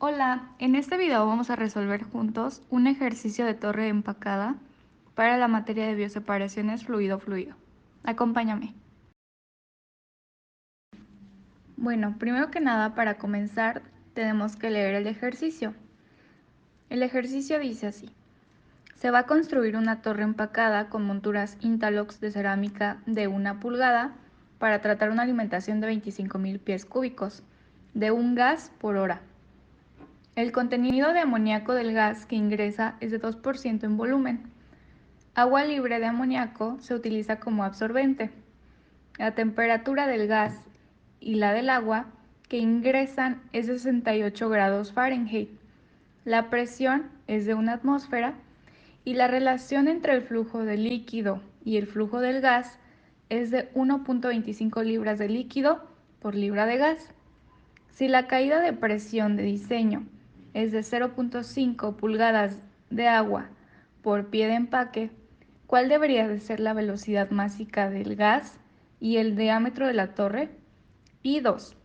Hola, en este video vamos a resolver juntos un ejercicio de torre empacada para la materia de bioseparaciones fluido-fluido. Acompáñame. Bueno, primero que nada, para comenzar, tenemos que leer el ejercicio. El ejercicio dice así. Se va a construir una torre empacada con monturas Interlocks de cerámica de 1 pulgada para tratar una alimentación de 25.000 pies cúbicos de un gas por hora. El contenido de amoníaco del gas que ingresa es de 2% en volumen. Agua libre de amoníaco se utiliza como absorbente. La temperatura del gas y la del agua que ingresan es de 68 grados Fahrenheit. La presión es de 1 atmósfera y la relación entre el flujo del líquido y el flujo del gas es de 1.25 libras de líquido por libra de gas. Si la caída de presión de diseño es de 0.5 pulgadas de agua por pie de empaque, ¿cuál debería de ser la velocidad másica del gas y el diámetro de la torre? Y 2.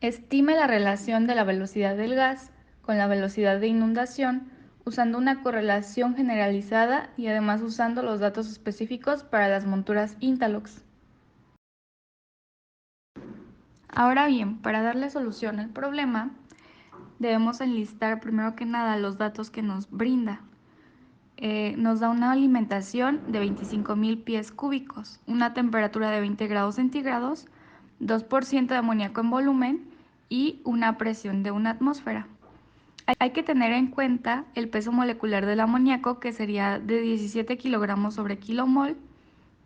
Estime la relación de la velocidad del gas con la velocidad de inundación usando una correlación generalizada y además usando los datos específicos para las monturas Interlocks. Ahora bien, para darle solución al problema, debemos enlistar primero que nada los datos que nos brinda. Nos da una alimentación de 25.000 pies cúbicos, una temperatura de 20 grados centígrados, 2% de amoníaco en volumen y una presión de 1 atmósfera. Hay que tener en cuenta el peso molecular del amoníaco, que sería de 17 kilogramos sobre kilomol,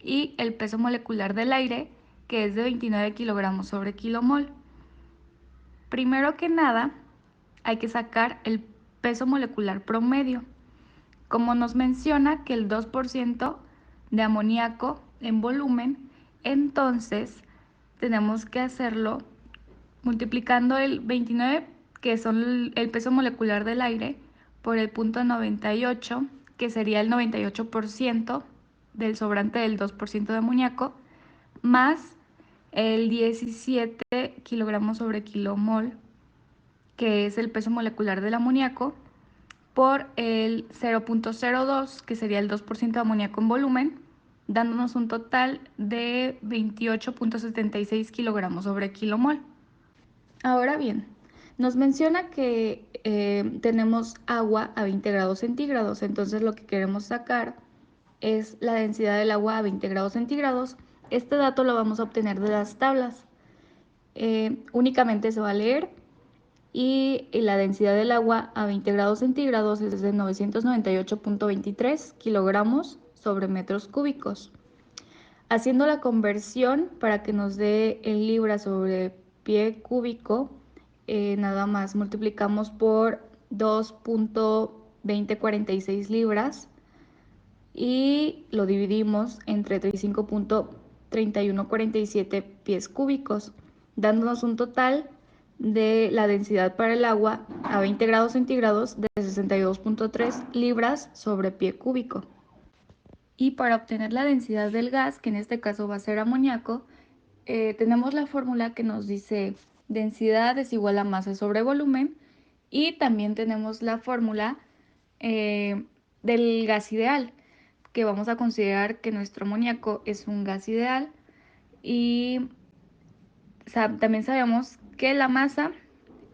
y el peso molecular del aire, que es de 29 kilogramos sobre kilomol. Primero que nada, hay que sacar el peso molecular promedio. Como nos menciona que el 2% de amoníaco en volumen, entonces tenemos que hacerlo multiplicando el 29, que son el peso molecular del aire, por el punto 98, que sería el 98% del sobrante del 2% de amoníaco, más el 17 kilogramos sobre kilomol, que es el peso molecular del amoníaco, por el 0.02, que sería el 2% de amoníaco en volumen, dándonos un total de 28.76 kilogramos sobre kilomol. Ahora bien, nos menciona que tenemos agua a 20 grados centígrados, entonces lo que queremos sacar es la densidad del agua a 20 grados centígrados. Este dato lo vamos a obtener de las tablas. Únicamente se va a leer y la densidad del agua a 20 grados centígrados es de 998.23 kilogramos sobre metros cúbicos. Haciendo la conversión para que nos dé en libras sobre pie cúbico, nada más multiplicamos por 2.2046 libras y lo dividimos entre 35.3147 pies cúbicos, dándonos un total de la densidad para el agua a 20 grados centígrados de 62.3 libras sobre pie cúbico. Y para obtener la densidad del gas, que en este caso va a ser amoníaco, tenemos la fórmula que nos dice densidad es igual a masa sobre volumen, y también tenemos la fórmula del gas ideal, que vamos a considerar que nuestro amoníaco es un gas ideal, y también sabemos que la masa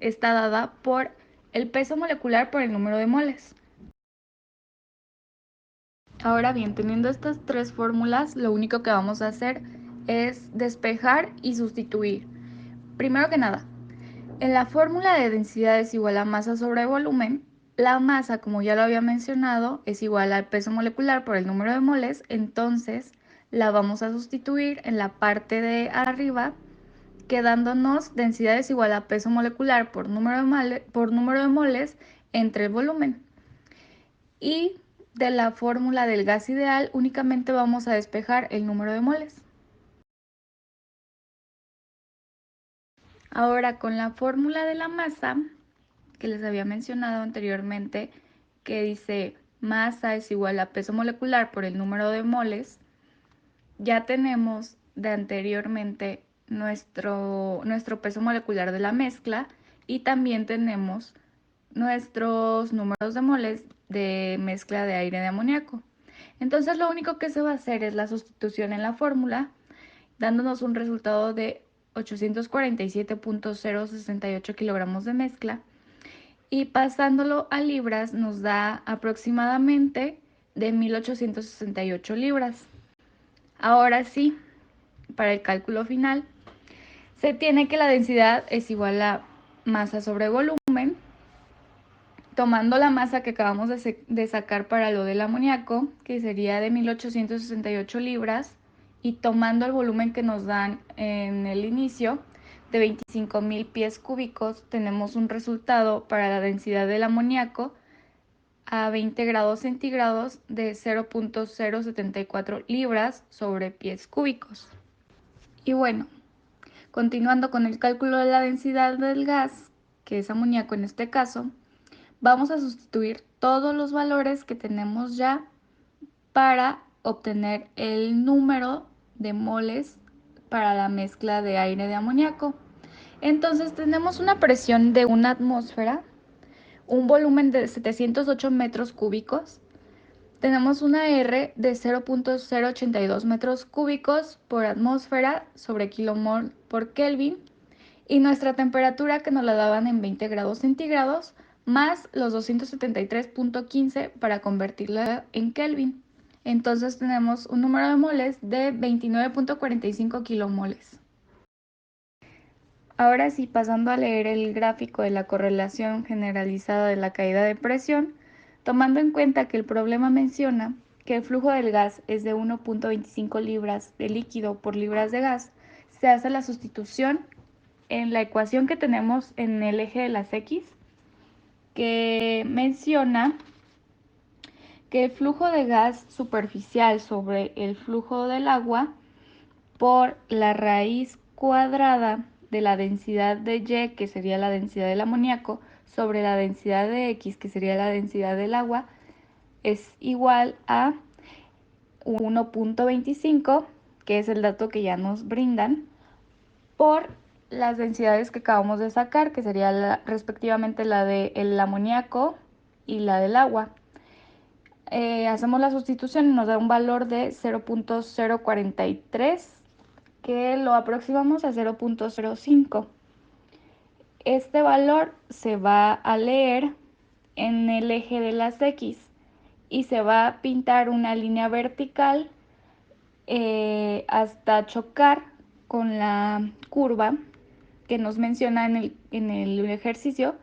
está dada por el peso molecular por el número de moles. Ahora bien, teniendo estas tres fórmulas, lo único que vamos a hacer es despejar y sustituir. Primero que nada, en la fórmula de densidad es igual a masa sobre volumen, la masa, como ya lo había mencionado, es igual al peso molecular por el número de moles, entonces la vamos a sustituir en la parte de arriba, quedándonos densidad es igual a peso molecular por número de moles entre el volumen. Y de la fórmula del gas ideal únicamente vamos a despejar el número de moles. Ahora, con la fórmula de la masa que les había mencionado anteriormente, que dice masa es igual a peso molecular por el número de moles, ya tenemos de anteriormente nuestro peso molecular de la mezcla, y también tenemos nuestros números de moles de mezcla de aire de amoníaco. Entonces lo único que se va a hacer es la sustitución en la fórmula, dándonos un resultado de 847.068 kilogramos de mezcla, y pasándolo a libras nos da aproximadamente de 1868 libras. Ahora sí, para el cálculo final, se tiene que la densidad es igual a masa sobre volumen, tomando la masa que acabamos de sacar para lo del amoníaco, que sería de 1868 libras, y tomando el volumen que nos dan en el inicio, de 25,000 pies cúbicos, tenemos un resultado para la densidad del amoníaco a 20 grados centígrados de 0.074 libras sobre pies cúbicos. Y bueno, continuando con el cálculo de la densidad del gas, que es amoníaco en este caso, vamos a sustituir todos los valores que tenemos ya para obtener el número de moles para la mezcla de aire de amoníaco. Entonces tenemos una presión de una atmósfera, un volumen de 708 metros cúbicos, tenemos una R de 0.082 metros cúbicos por atmósfera sobre kilomol por Kelvin, y nuestra temperatura que nos la daban en 20 grados centígrados más los 273.15 para convertirla en Kelvin. Entonces tenemos un número de moles de 29.45 kilomoles. Ahora sí, pasando a leer el gráfico de la correlación generalizada de la caída de presión, tomando en cuenta que el problema menciona que el flujo del gas es de 1.25 libras de líquido por libras de gas, se hace la sustitución en la ecuación que tenemos en el eje de las X, que menciona que el flujo de gas superficial sobre el flujo del agua por la raíz cuadrada de la densidad de Y, que sería la densidad del amoníaco, sobre la densidad de X, que sería la densidad del agua, es igual a 1.25, que es el dato que ya nos brindan, por las densidades que acabamos de sacar, que sería respectivamente la del amoníaco y la del agua. Hacemos la sustitución y nos da un valor de 0.043, que lo aproximamos a 0.05. Este valor se va a leer en el eje de las X y se va a pintar una línea vertical hasta chocar con la curva que nos menciona en el ejercicio.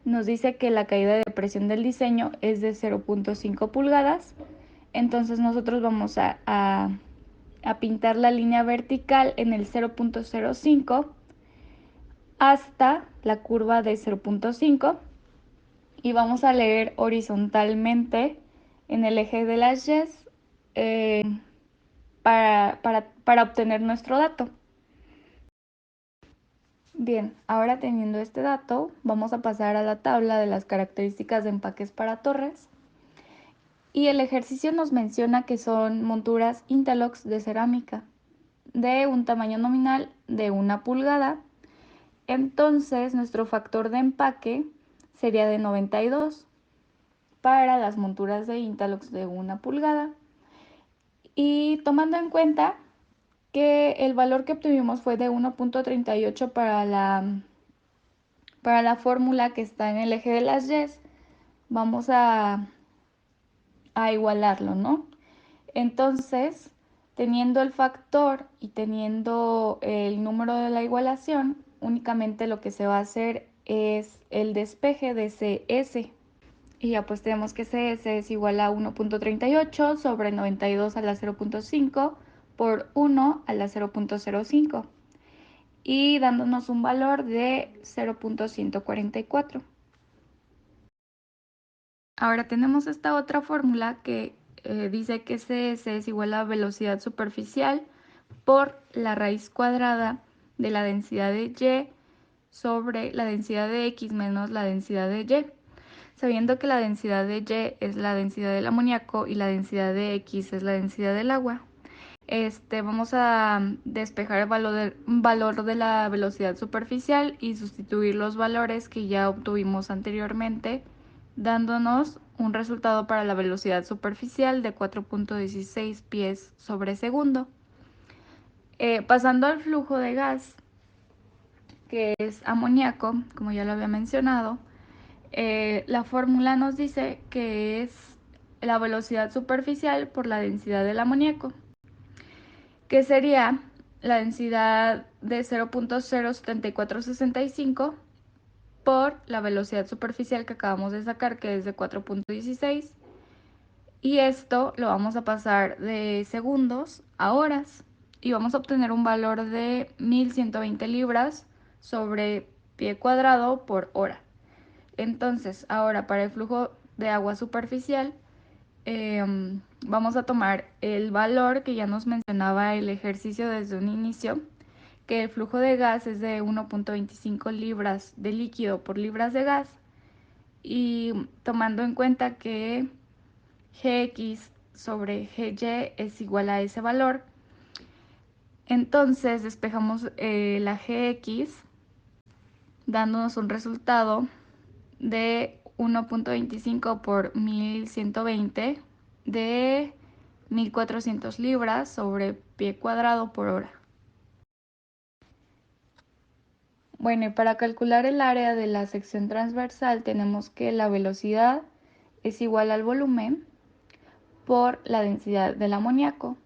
Nos dice que la caída de presión del diseño es de 0.5 pulgadas. Entonces nosotros vamos a pintar la línea vertical en el 0.05 hasta la curva de 0.5 y vamos a leer horizontalmente en el eje de las Y para obtener nuestro dato. Bien, ahora teniendo este dato, vamos a pasar a la tabla de las características de empaques para torres. Y el ejercicio nos menciona que son monturas Interlocks de cerámica de un tamaño nominal de 1 pulgada. Entonces, nuestro factor de empaque sería de 92 para las monturas de Interlocks de 1 pulgada. Y tomando en cuenta que el valor que obtuvimos fue de 1.38 para la fórmula que está en el eje de las Y, vamos a igualarlo, ¿no? Entonces, teniendo el factor y teniendo el número de la igualación, únicamente lo que se va a hacer es el despeje de CS. Y ya pues tenemos que CS es igual a 1.38 sobre 92 a la 0.5 por 1 a la 0.05 y dándonos un valor de 0.144. Ahora tenemos esta otra fórmula que dice que CS es igual a velocidad superficial por la raíz cuadrada de la densidad de Y sobre la densidad de X menos la densidad de Y, sabiendo que la densidad de Y es la densidad del amoníaco y la densidad de X es la densidad del agua. Vamos a despejar valor de la velocidad superficial y sustituir los valores que ya obtuvimos anteriormente, dándonos un resultado para la velocidad superficial de 4.16 pies sobre segundo. Pasando al flujo de gas, que es amoníaco, como ya lo había mencionado, la fórmula nos dice que es la velocidad superficial por la densidad del amoníaco, que sería la densidad de 0.07465 por la velocidad superficial que acabamos de sacar, que es de 4.16, y esto lo vamos a pasar de segundos a horas y vamos a obtener un valor de 1120 libras sobre pie cuadrado por hora. Entonces, ahora para el flujo de agua superficial, vamos a tomar el valor que ya nos mencionaba el ejercicio desde un inicio, que el flujo de gas es de 1.25 libras de líquido por libras de gas, y tomando en cuenta que Gx sobre Gy es igual a ese valor, entonces despejamos la Gx dándonos un resultado de 1.25 por 1120 de 1400 libras sobre pie cuadrado por hora. Bueno, y para calcular el área de la sección transversal tenemos que la velocidad es igual al volumen por la densidad del amoníaco.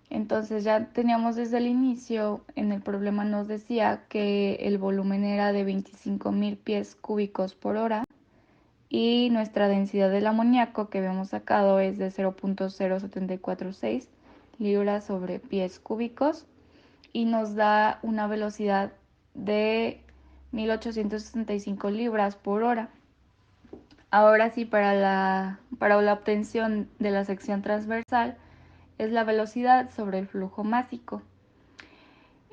Entonces ya teníamos desde el inicio, en el problema nos decía que el volumen era de 25.000 pies cúbicos por hora y nuestra densidad del amoníaco que habíamos sacado es de 0.0746 libras sobre pies cúbicos y nos da una velocidad de 1865 libras por hora. Ahora sí, para la obtención de la sección transversal es la velocidad sobre el flujo másico.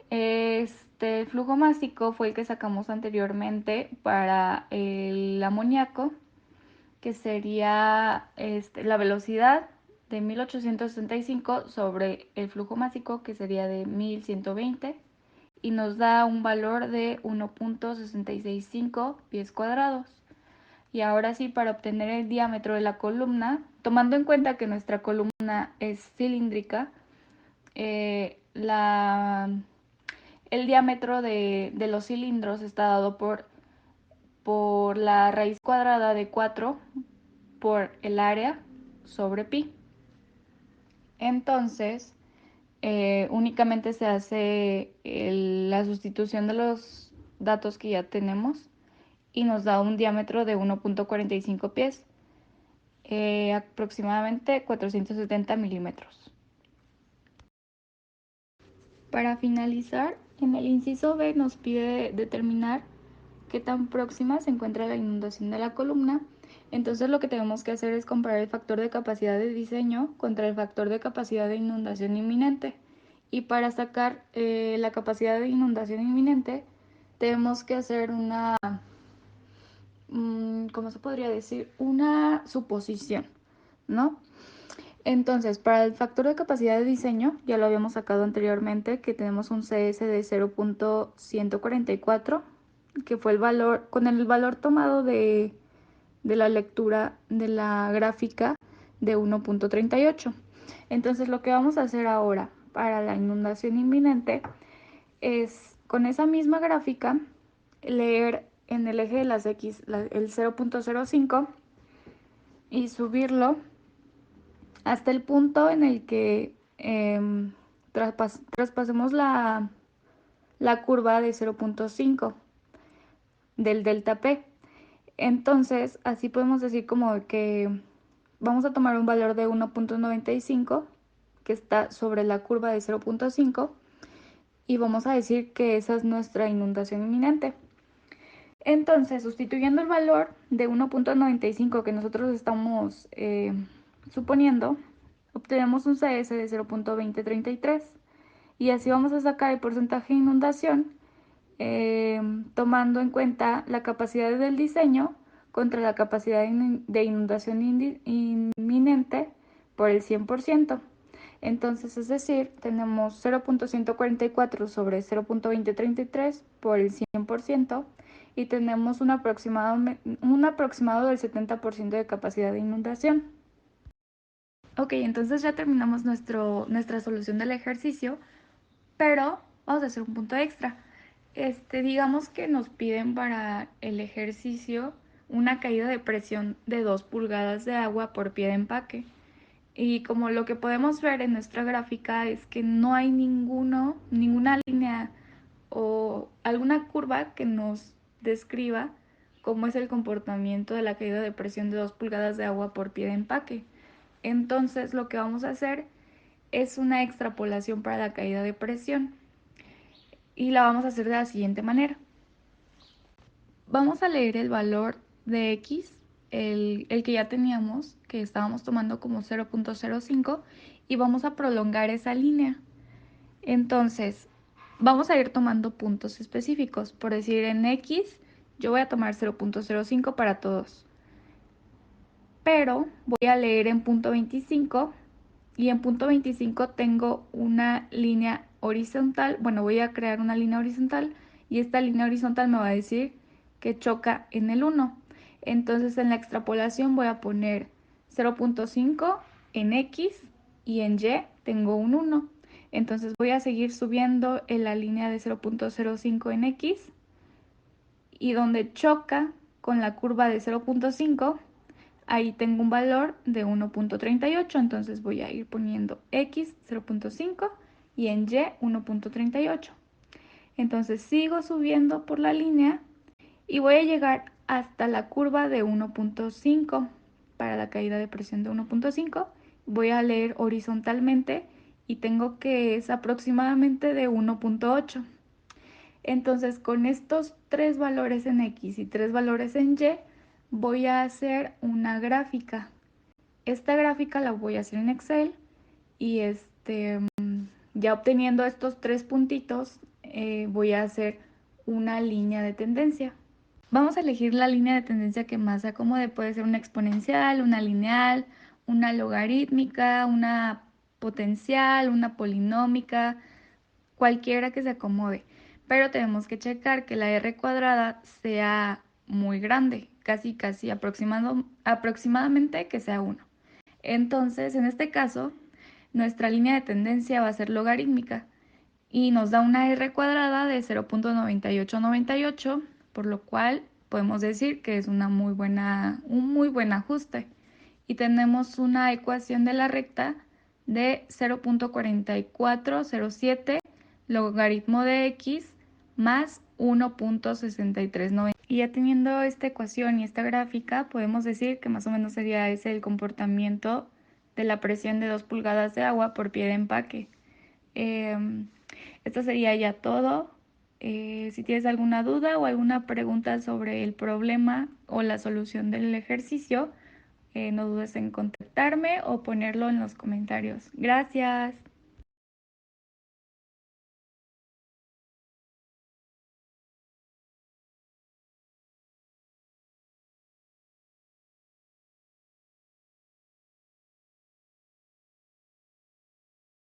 Este flujo másico fue el que sacamos anteriormente para el amoníaco, que sería la velocidad de 1865 sobre el flujo másico, que sería de 1120, y nos da un valor de 1.665 pies cuadrados. Y ahora sí, para obtener el diámetro de la columna, tomando en cuenta que nuestra columna es cilíndrica, el diámetro de los cilindros está dado por la raíz cuadrada de 4 por el área sobre pi. Entonces, únicamente se hace la sustitución de los datos que ya tenemos y nos da un diámetro de 1.45 pies, aproximadamente 470 milímetros. Para finalizar, en el inciso B nos pide determinar qué tan próxima se encuentra la inundación de la columna. Entonces lo que tenemos que hacer es comparar el factor de capacidad de diseño contra el factor de capacidad de inundación inminente. Y para sacar la capacidad de inundación inminente, tenemos que hacer ¿cómo se podría decir? Una suposición, ¿no? Entonces, para el factor de capacidad de diseño, ya lo habíamos sacado anteriormente, que tenemos un CS de 0.144, que fue el valor, con el valor tomado de la lectura de la gráfica de 1.38. Entonces, lo que vamos a hacer ahora para la inundación inminente es, con esa misma gráfica, leer en el eje de las X el 0.05 y subirlo hasta el punto en el que traspasemos la curva de 0.5 del delta P. Entonces, así podemos decir como que vamos a tomar un valor de 1.95 que está sobre la curva de 0.5 y vamos a decir que esa es nuestra inundación inminente. Entonces, sustituyendo el valor de 1.95 que nosotros estamos suponiendo, obtenemos un CS de 0.2033 y así vamos a sacar el porcentaje de inundación tomando en cuenta la capacidad del diseño contra la capacidad de inundación inminente por el 100%. Entonces, es decir, tenemos 0.144 sobre 0.2033 por el 100% y tenemos un aproximado del 70% de capacidad de inundación. Ok, entonces ya terminamos nuestra solución del ejercicio, pero vamos a hacer un punto extra. Digamos que nos piden para el ejercicio una caída de presión de 2 pulgadas de agua por pie de empaque. Y como lo que podemos ver en nuestra gráfica es que no hay ninguna línea o alguna curva que nos describa cómo es el comportamiento de la caída de presión de 2 pulgadas de agua por pie de empaque. Entonces lo que vamos a hacer es una extrapolación para la caída de presión y la vamos a hacer de la siguiente manera. Vamos a leer el valor de X, el que ya teníamos, que estábamos tomando como 0.05, y vamos a prolongar esa línea. Entonces, vamos a ir tomando puntos específicos. Por decir, en X, yo voy a tomar 0.05 para todos. Pero voy a leer en punto 25 y en punto 25 tengo una línea horizontal. Bueno, voy a crear una línea horizontal y esta línea horizontal me va a decir que choca en el 1. Entonces en la extrapolación voy a poner 0.5 en X y en Y tengo un 1. Entonces voy a seguir subiendo en la línea de 0.05 en X y donde choca con la curva de 0.5, ahí tengo un valor de 1.38, entonces voy a ir poniendo X 0.5 y en Y 1.38. Entonces sigo subiendo por la línea y voy a llegar hasta la curva de 1.5. Para la caída de presión de 1.5 voy a leer horizontalmente y tengo que es aproximadamente de 1.8. Entonces con estos tres valores en X y tres valores en Y voy a hacer una gráfica. Esta gráfica la voy a hacer en Excel y ya obteniendo estos tres puntitos voy a hacer una línea de tendencia. Vamos a elegir la línea de tendencia que más se acomode. Puede ser una exponencial, una lineal, una logarítmica, una potencial, una polinómica, cualquiera que se acomode. Pero tenemos que checar que la R cuadrada sea muy grande, casi aproximadamente que sea 1. Entonces, en este caso, nuestra línea de tendencia va a ser logarítmica y nos da una R cuadrada de 0.9898, por lo cual podemos decir que es un muy buen ajuste. Y tenemos una ecuación de la recta de 0.4407 logaritmo de x más 1.6390. Y ya teniendo esta ecuación y esta gráfica, podemos decir que más o menos sería ese el comportamiento de la presión de 2 pulgadas de agua por pie de empaque. Esto sería ya todo. Si tienes alguna duda o alguna pregunta sobre el problema o la solución del ejercicio, no dudes en contactarme o ponerlo en los comentarios. Gracias.